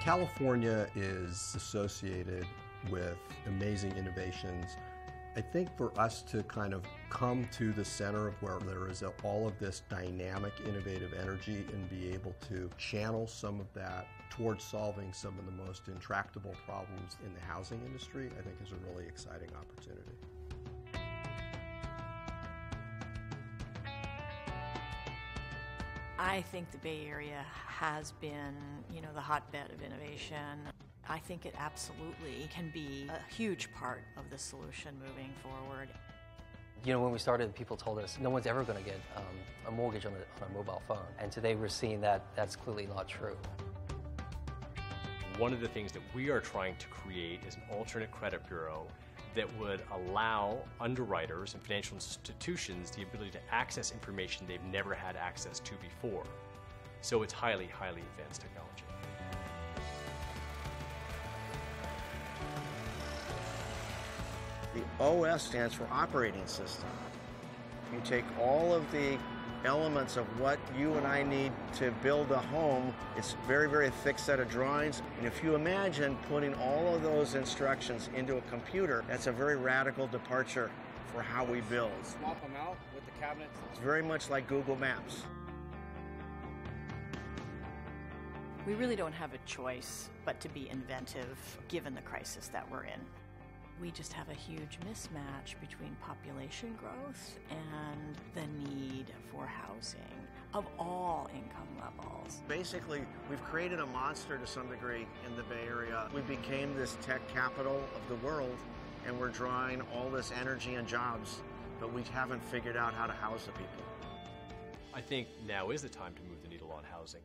California is associated with amazing innovations. I think for us to kind of come to the center of where there is all of this dynamic, innovative energy and be able to channel some of that towards solving some of the most intractable problems in the housing industry, I think is a really exciting opportunity. I think the Bay Area has been, the hotbed of innovation. I think it absolutely can be a huge part of the solution moving forward. When we started, people told us no one's ever going to get a mortgage on a mobile phone. And today we're seeing that that's clearly not true. One of the things that we are trying to create is an alternate credit bureau that would allow underwriters and financial institutions the ability to access information they've never had access to before. So it's highly, highly advanced technology. The OS stands for operating system. You take all of the elements of what you and I need to build a home. It's a very, very thick set of drawings. And if you imagine putting all of those instructions into a computer, that's a very radical departure for how we build. Swap them out with the cabinets. It's very much like Google Maps. We really don't have a choice but to be inventive given the crisis that we're in. We just have a huge mismatch between population growth and the need for housing of all income levels. Basically, we've created a monster to some degree in the Bay Area. We became this tech capital of the world, and we're drawing all this energy and jobs, but we haven't figured out how to house the people. I think now is the time to move the needle on housing.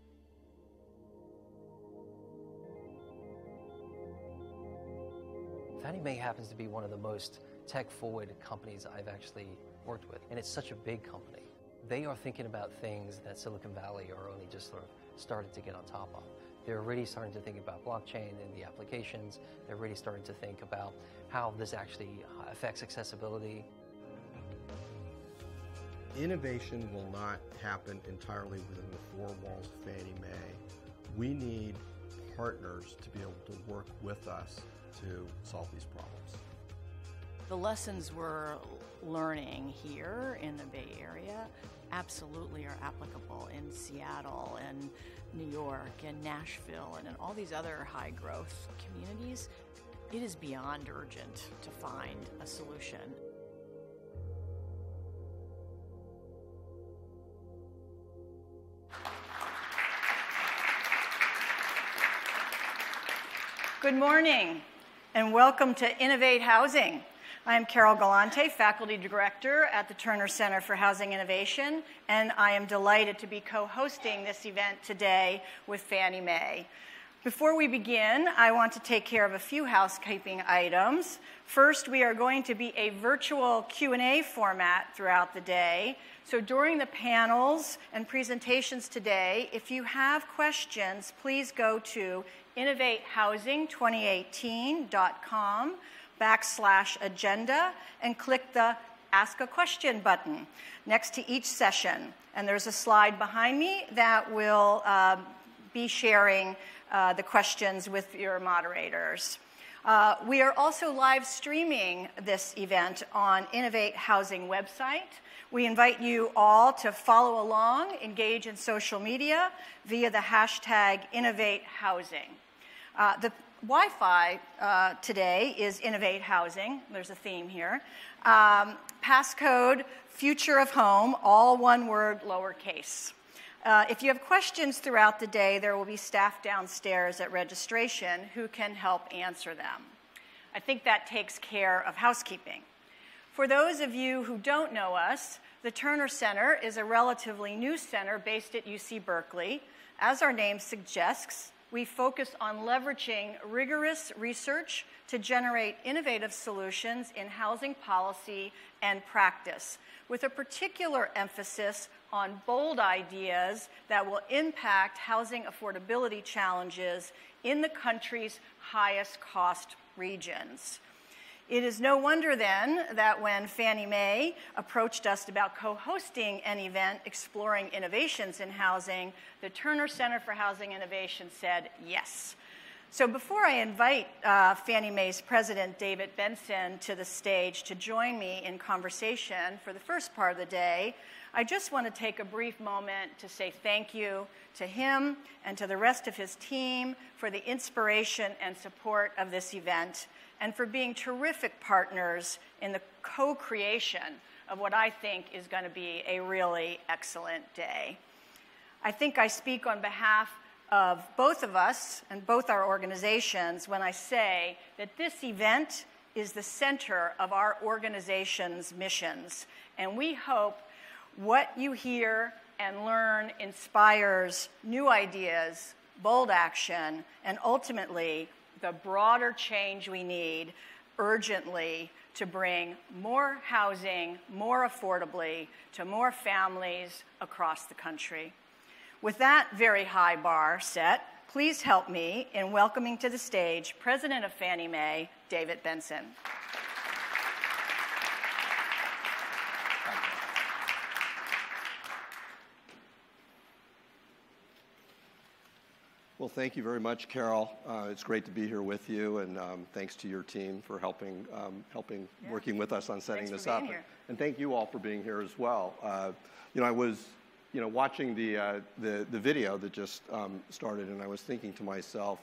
Fannie Mae happens to be one of the most tech-forward companies I've actually worked with, and it's such a big company. They are thinking about things that Silicon Valley are only just sort of starting to get on top of. They're already starting to think about blockchain and the applications. They're already starting to think about how this actually affects accessibility. Innovation will not happen entirely within the four walls of Fannie Mae. We need partners to be able to work with us to solve these problems. The lessons we're learning here in the Bay Area absolutely are applicable in Seattle and New York and Nashville and in all these other high growth communities. It is beyond urgent to find a solution. Good morning, and welcome to InnovateHousing. I am Carol Galante, Faculty Director at the Terner Center for Housing Innovation, and I am delighted to be co-hosting this event today with Fannie Mae. Before we begin, I want to take care of a few housekeeping items. First, we are going to be a virtual Q&A format throughout the day. So during the panels and presentations today, if you have questions, please go to innovatehousing2018.com/agenda and click the Ask a Question button next to each session. And there's a slide behind me that will be sharing the questions with your moderators. We are also live streaming this event on InnovateHousing website. We invite you all to follow along, engage in social media via the hashtag InnovateHousing. The Wi-Fi today is InnovateHousing. There's a theme here. Passcode, future of home, all one word, lowercase. If you have questions throughout the day, there will be staff downstairs at registration who can help answer them. I think that takes care of housekeeping. For those of you who don't know us, the Terner Center is a relatively new center based at UC Berkeley. As our name suggests, we focus on leveraging rigorous research to generate innovative solutions in housing policy and practice, with a particular emphasis on bold ideas that will impact housing affordability challenges in the country's highest cost regions. It is no wonder then that when Fannie Mae approached us about co-hosting an event exploring innovations in housing, the Terner Center for Housing Innovation said yes. So before I invite Fannie Mae's president, David Benson, to the stage to join me in conversation for the first part of the day, I just want to take a brief moment to say thank you to him and to the rest of his team for the inspiration and support of this event and for being terrific partners in the co-creation of what I think is going to be a really excellent day. I think I speak on behalf of both of us and both our organizations when I say that this event is the center of our organization's missions, and we hope what you hear and learn inspires new ideas, bold action, and ultimately the broader change we need urgently to bring more housing more affordably to more families across the country. With that very high bar set, please help me in welcoming to the stage President of Fannie Mae, David Benson. Well, thank you very much, Carol. It's great to be here with you, and thanks to your team for helping working with us on setting this up. And thank you all for being here as well. I was watching the video that just started, and I was thinking to myself,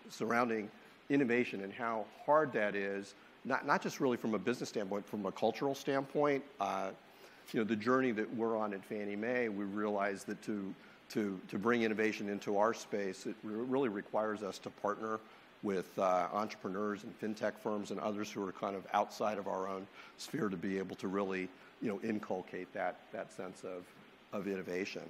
surrounding innovation and how hard that is, not just really from a business standpoint, from a cultural standpoint. The journey that we're on at Fannie Mae, we realize that to bring innovation into our space, it really requires us to partner with entrepreneurs and fintech firms and others who are kind of outside of our own sphere to be able to really inculcate that sense of innovation.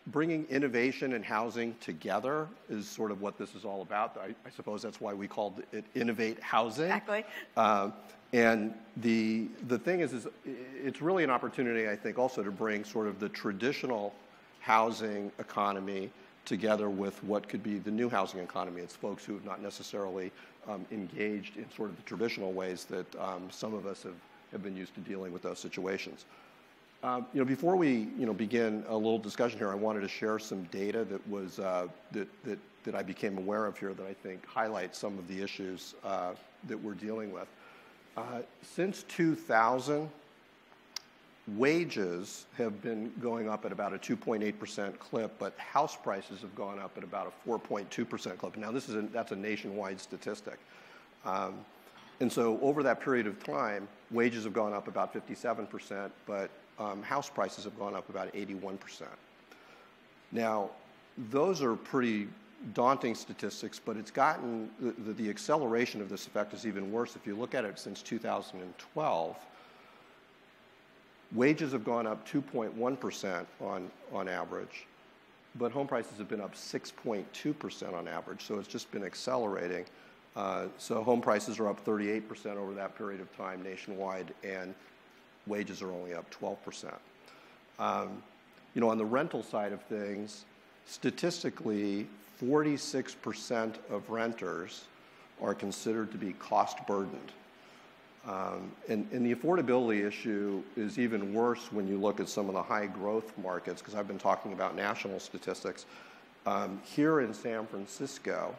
Bringing innovation and housing together is sort of what this is all about. I suppose that's why we called it InnovateHousing. Exactly. And the thing is it's really an opportunity, I think, also to bring sort of the traditional housing economy together with what could be the new housing economy. It's folks who have not necessarily engaged in sort of the traditional ways that some of us have been used to dealing with those situations. Before we begin a little discussion here, I wanted to share some data that was that I became aware of here that I think highlights some of the issues that we're dealing with. Since 2000, wages have been going up at about a 2.8% clip, but house prices have gone up at about a 4.2% clip. Now, that's a nationwide statistic. And so over that period of time, wages have gone up about 57%, but house prices have gone up about 81%. Now, those are pretty daunting statistics, but it's gotten, the acceleration of this effect is even worse. If you look at it since 2012, wages have gone up 2.1% on average, but home prices have been up 6.2% on average, so it's just been accelerating. So home prices are up 38% over that period of time nationwide, and wages are only up 12%. On the rental side of things, statistically, 46% of renters are considered to be cost burdened. And the affordability issue is even worse when you look at some of the high growth markets, because I've been talking about national statistics. Here in San Francisco,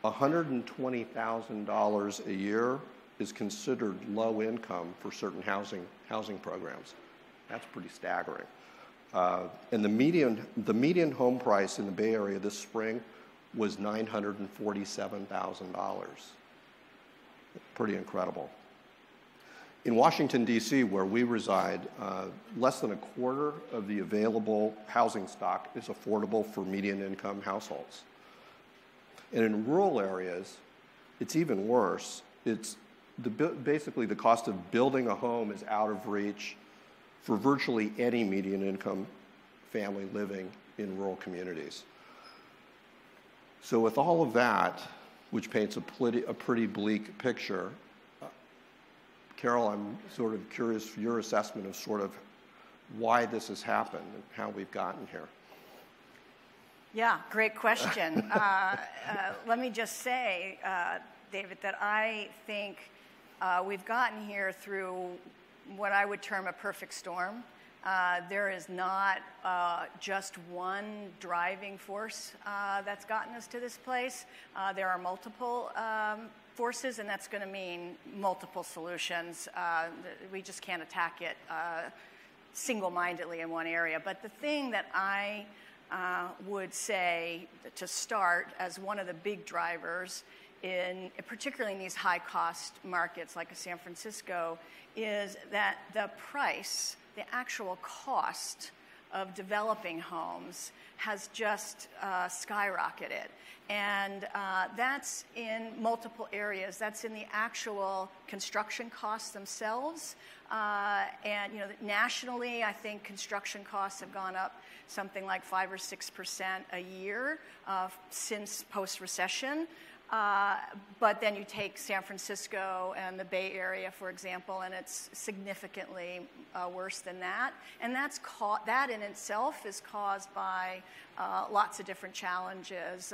$120,000 a year is considered low income for certain housing programs. That's pretty staggering. And the median home price in the Bay Area this spring was $947,000. Pretty incredible. In Washington, D.C., where we reside, less than a quarter of the available housing stock is affordable for median income households. And in rural areas, it's even worse. Basically, the cost of building a home is out of reach for virtually any median income family living in rural communities. So with all of that, which paints a pretty bleak picture, Carol, I'm sort of curious for your assessment of sort of why this has happened and how we've gotten here. Yeah, great question. Let me just say, David, that I think we've gotten here through what I would term a perfect storm. There is not just one driving force that's gotten us to this place. There are multiple forces, and that's going to mean multiple solutions. We just can't attack it single-mindedly in one area. But the thing that I would say to start as one of the big drivers, particularly in these high-cost markets like San Francisco, is that the price, the actual cost of developing homes has just skyrocketed. And that's in multiple areas. That's in the actual construction costs themselves. And nationally, I think construction costs have gone up something like 5 or 6% a year since post-recession. But then you take San Francisco and the Bay Area, for example, and it's significantly worse than that. And that in itself is caused by lots of different challenges,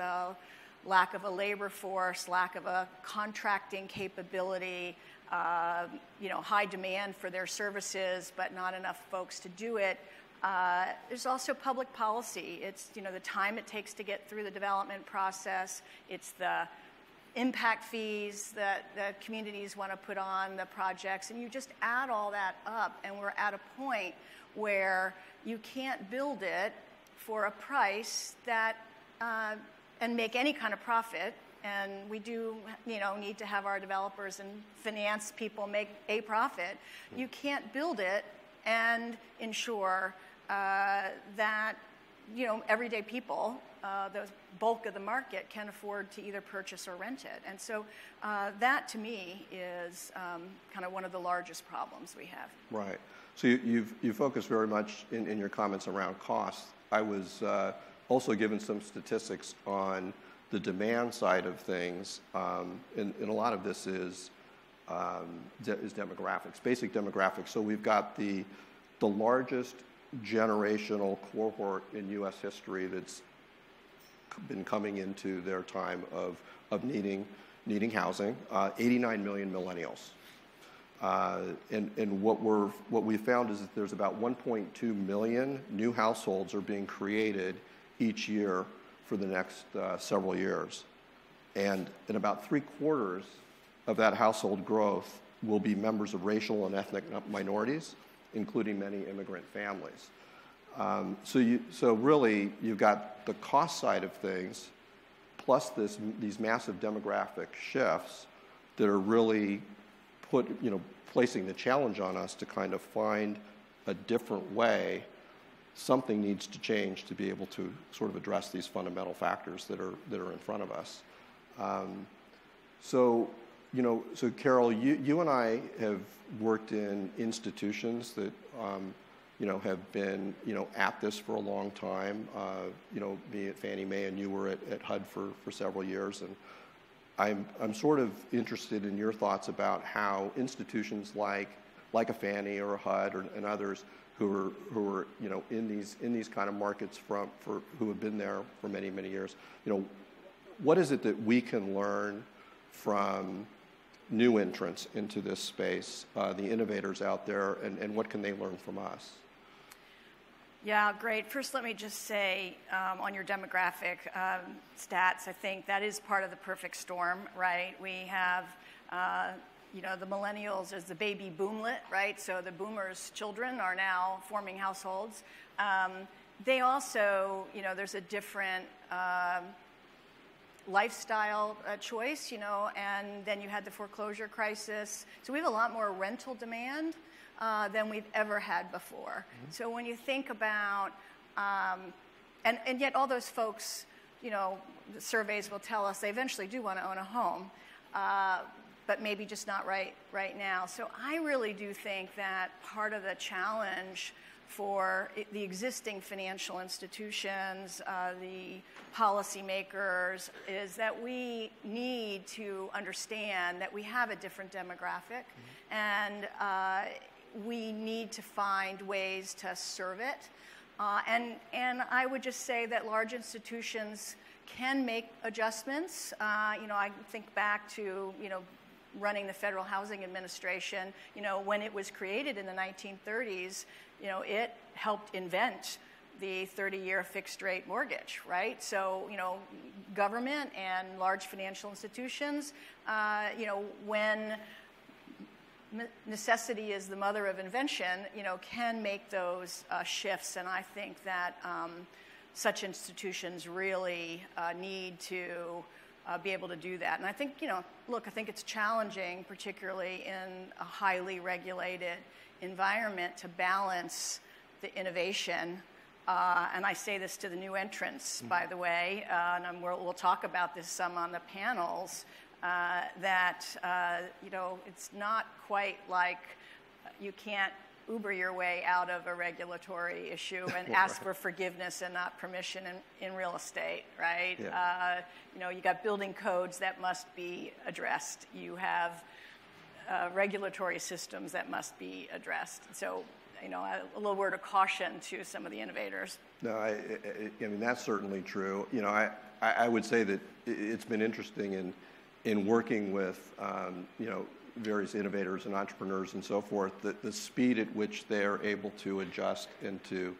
lack of a labor force, lack of a contracting capability, high demand for their services, but not enough folks to do it. There's also public policy. It's the time it takes to get through the development process. It's the impact fees that the communities want to put on the projects, and you just add all that up, and we're at a point where you can't build it for a price that and make any kind of profit. And we do, need to have our developers and finance people make a profit. You can't build it and ensure that everyday people, the bulk of the market, can afford to either purchase or rent it. And so that, to me, is kind of one of the largest problems we have. Right. So you focus very much in your comments around costs. I was also given some statistics on the demand side of things, and a lot of this is demographics, basic demographics. So we've got the largest generational cohort in U.S. history that's been coming into their time of needing housing, 89 million millennials. And what we found is that there's about 1.2 million new households are being created each year for the next several years. And about 3/4 of that household growth will be members of racial and ethnic minorities, including many immigrant families. So really, you've got the cost side of things, plus these massive demographic shifts that are really placing the challenge on us to kind of find a different way. Something needs to change to be able to sort of address these fundamental factors that are in front of us. So Carol, you and I have worked in institutions that have been at this for a long time. Me at Fannie Mae, and you were at HUD for several years, and I'm sort of interested in your thoughts about how institutions like a Fannie or a HUD and others who are in these kind of markets who have been there for many years, what is it that we can learn from new entrants into this space, the innovators out there, and what can they learn from us? Yeah, great. First, let me just say on your demographic stats, I think that is part of the perfect storm, right? We have, the millennials as the baby boomlet, right? So the boomers' children are now forming households. They also, there's a different lifestyle choice, and then you had the foreclosure crisis. So we have a lot more rental demand than we've ever had before. Mm-hmm. So when you think about, and yet all those folks, the surveys will tell us they eventually do want to own a home, but maybe just not right now. So I really do think that part of the challenge for the existing financial institutions, the policymakers, is that we need to understand that we have a different demographic, and we need to find ways to serve it. And I would just say that large institutions can make adjustments. I think back to, running the Federal Housing Administration, when it was created in the 1930s, it helped invent the 30-year fixed rate mortgage, right? So, government and large financial institutions, when necessity is the mother of invention, can make those shifts. And I think that such institutions really need to be able to do that. And I think, I think it's challenging, particularly in a highly regulated environment, to balance the innovation. And I say this to the new entrants, by the way, and we'll talk about this some on the panels, that, it's not quite like you can't Uber your way out of a regulatory issue and ask for forgiveness and not permission in real estate, right? Yeah. You got building codes that must be addressed. You have regulatory systems that must be addressed. So, a little word of caution to some of the innovators. No, I mean, that's certainly true. I would say that it's been interesting in working with, various innovators and entrepreneurs and so forth, the speed at which they're able to adjust and to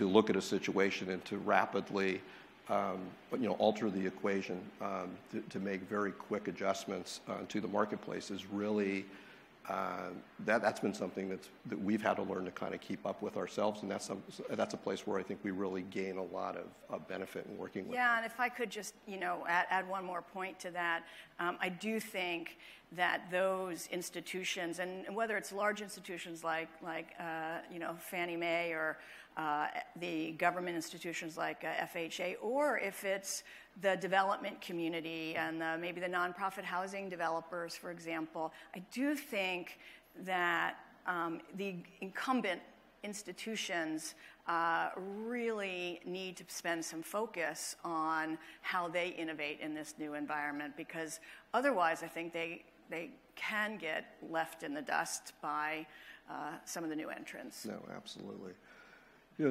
look at a situation and to rapidly, alter the equation, to make very quick adjustments to the marketplace is really, that's been something that we've had to learn to kind of keep up with ourselves, and that's a place where I think we really gain a lot of benefit in working with them. And if I could just add one more point to that, I do think that those institutions, and whether it's large institutions like Fannie Mae or the government institutions like FHA, or if it's the development community and maybe the nonprofit housing developers, for example, I do think that the incumbent institutions really need to spend some focus on how they innovate in this new environment, because otherwise I think they can get left in the dust by some of the new entrants. No, absolutely.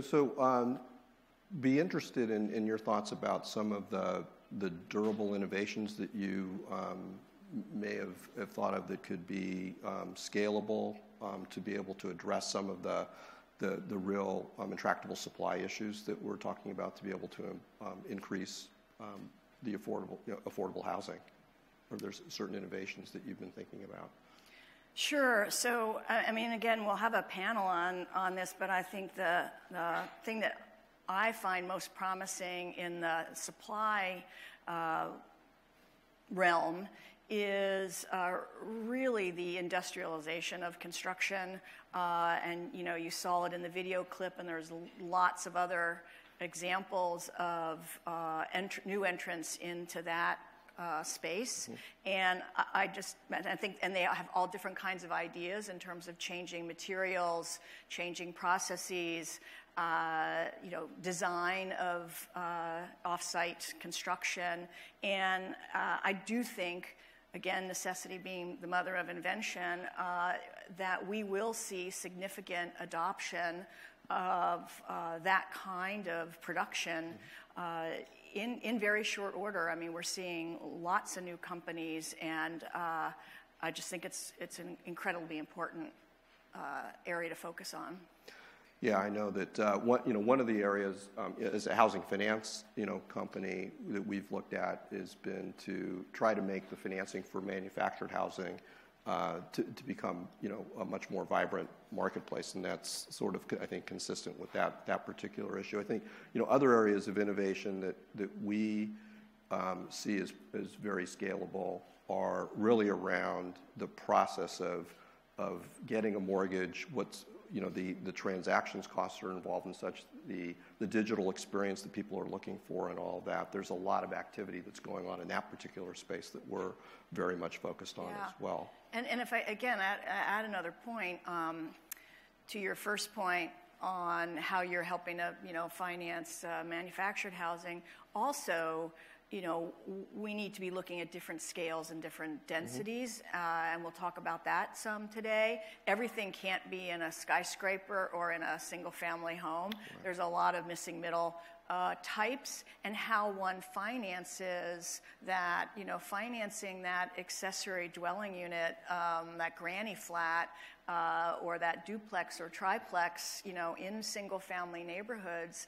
So be interested in your thoughts about some of the durable innovations that you may have thought of that could be scalable to be able to address some of the real intractable supply issues that we're talking about, to be able to increase the affordable housing. Or there's certain innovations that you've been thinking about? Sure. So, again, we'll have a panel on this, but I think the thing that I find most promising in the supply realm is really the industrialization of construction. And, you saw it in the video clip, and there's lots of other examples of new entrants into that space. Mm-hmm. And I think, and they have all different kinds of ideas in terms of changing materials, changing processes, design of off-site construction. And I do think, again, necessity being the mother of invention, that we will see significant adoption of that kind of production in very short order. We're seeing lots of new companies, and I just think it's an incredibly important area to focus on. Yeah, I know that one of the areas as a housing finance company that we've looked at has been to try to make the financing for manufactured housing to become a much more vibrant marketplace, and that's sort of, I think, consistent with that particular issue. I think other areas of innovation that we see as very scalable are really around the process of getting a mortgage, what's the transactions costs are involved in such, the digital experience that people are looking for and all of that. There's a lot of activity that's going on in that particular space that we're very much focused on as well. And if I, again, add another point to your first point on how you're helping to, finance manufactured housing, also, we need to be looking at different scales and different densities, and we'll talk about that some today. Everything can't be in a skyscraper or in a single-family home. Right. There's a lot of missing middle types and how one finances that, financing that accessory dwelling unit, that granny flat, or that duplex or triplex, in single-family neighborhoods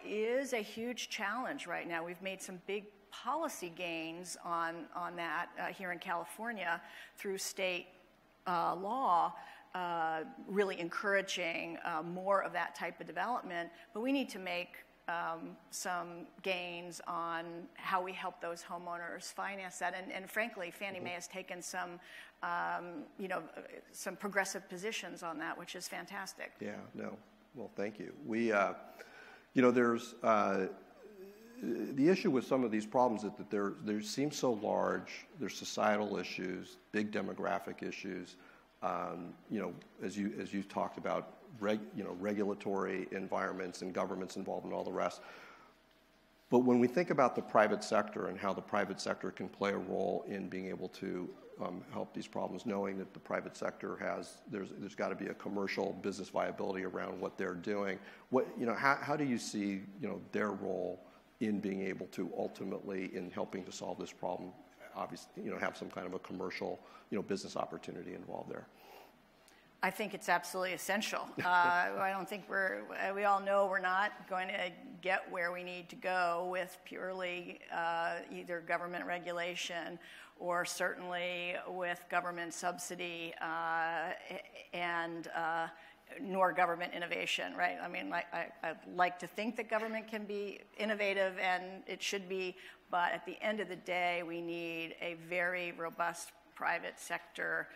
is a huge challenge right now. We've made some big policy gains on that here in California through state law, really encouraging more of that type of development, but we need to make some gains on how we help those homeowners finance that. And frankly, Fannie Mae has taken some progressive positions on that, which is fantastic. Yeah, no. Well, thank you. We, there's the issue with some of these problems is that they seem so large. There's societal issues, big demographic issues. As you talked about, regulatory environments and governments involved and all the rest. But when we think about the private sector and how the private sector can play a role in being able to help these problems, knowing that the private sector there's got to be a commercial business viability around what they're doing. How do you see their role in being able to ultimately in helping to solve this problem? Obviously, have some kind of a commercial business opportunity involved there. I think it's absolutely essential. I don't think we all know we're not going to get where we need to go with purely either government regulation or certainly with government subsidy and nor government innovation, right? I mean, I'd like to think that government can be innovative, and it should be, but at the end of the day, we need a very robust private sector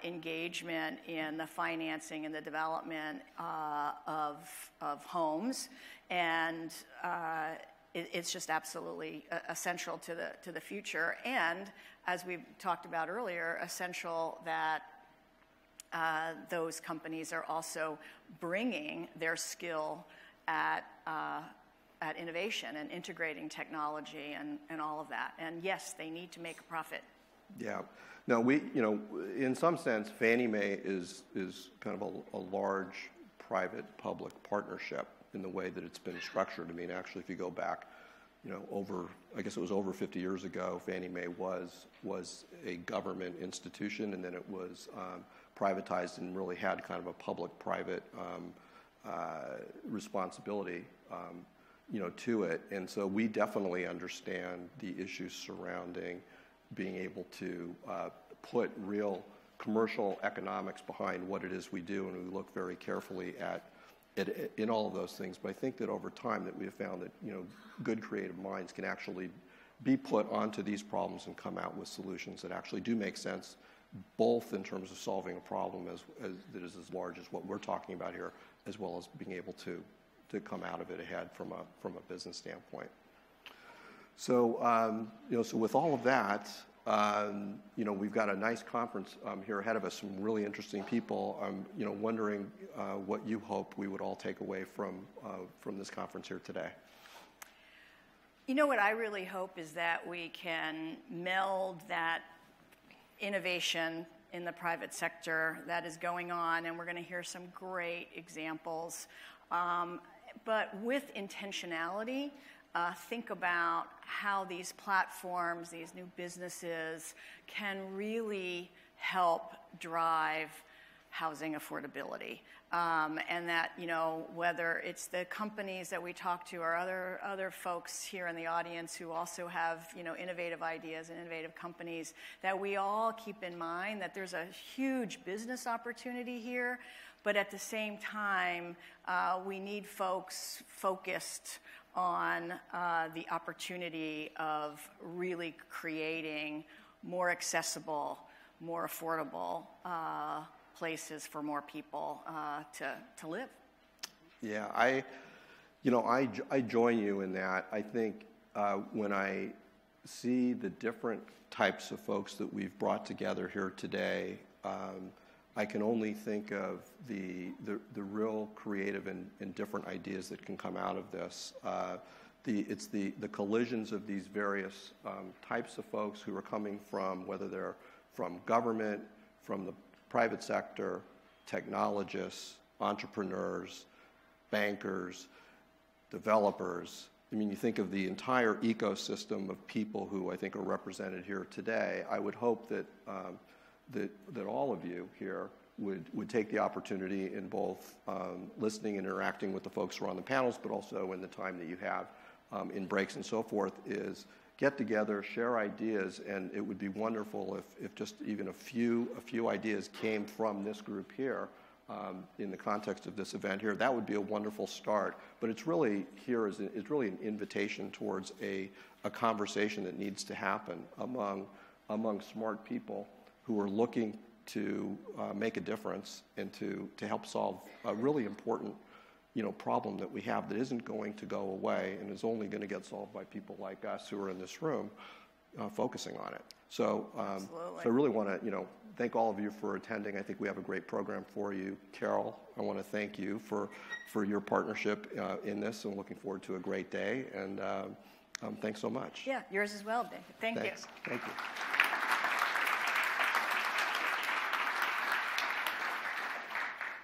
engagement in the financing and the development of homes, and it's just absolutely essential to the future. And as we talked about earlier, essential that those companies are also bringing their skill at innovation and integrating technology and all of that. And yes, they need to make a profit. Yeah. No, in some sense, Fannie Mae is kind of a large private-public partnership in the way that it's been structured. I mean, actually, if you go back, I guess it was over 50 years ago, Fannie Mae was a government institution, and then it was privatized and really had kind of a public-private responsibility, to it. And so we definitely understand the issues surrounding being able to put real commercial economics behind what it is we do, and we look very carefully at it in all of those things. But I think that over time that we have found that good creative minds can actually be put onto these problems and come out with solutions that actually do make sense, both in terms of solving a problem that is as large as what we're talking about here, as well as being able to come out of it ahead from a business standpoint. So, so with all of that, we've got a nice conference here ahead of us, some really interesting people. I'm, wondering what you hope we would all take away from this conference here today. What I really hope is that we can meld that innovation in the private sector that is going on, and we're going to hear some great examples, but with intentionality. Think about how these platforms, these new businesses, can really help drive housing affordability. And that, whether it's the companies that we talk to or other folks here in the audience who also have, innovative ideas and innovative companies, that we all keep in mind that there's a huge business opportunity here, but at the same time, we need folks focused on the opportunity of really creating more accessible, more affordable places for more people to live. Yeah, I join you in that. I think when I see the different types of folks that we've brought together here today, I can only think of the real creative and different ideas that can come out of this. It's the collisions of these various types of folks who are coming from, whether they're from government, from the private sector, technologists, entrepreneurs, bankers, developers. I mean, you think of the entire ecosystem of people who I think are represented here today. I would hope that that all of you here would take the opportunity in both listening and interacting with the folks who are on the panels, but also in the time that you have in breaks and so forth, is get together, share ideas, and it would be wonderful if just even a few ideas came from this group here in the context of this event here. That would be a wonderful start. But it's really here is really an invitation towards a conversation that needs to happen among smart people who are looking to make a difference and to help solve a really important problem that we have that isn't going to go away and is only going to get solved by people like us who are in this room focusing on it. So, so I really want to thank all of you for attending. I think we have a great program for you. Carol, I want to thank you for your partnership in this, and looking forward to a great day. And thanks so much. Yeah, yours as well, David. Thanks. Thank you.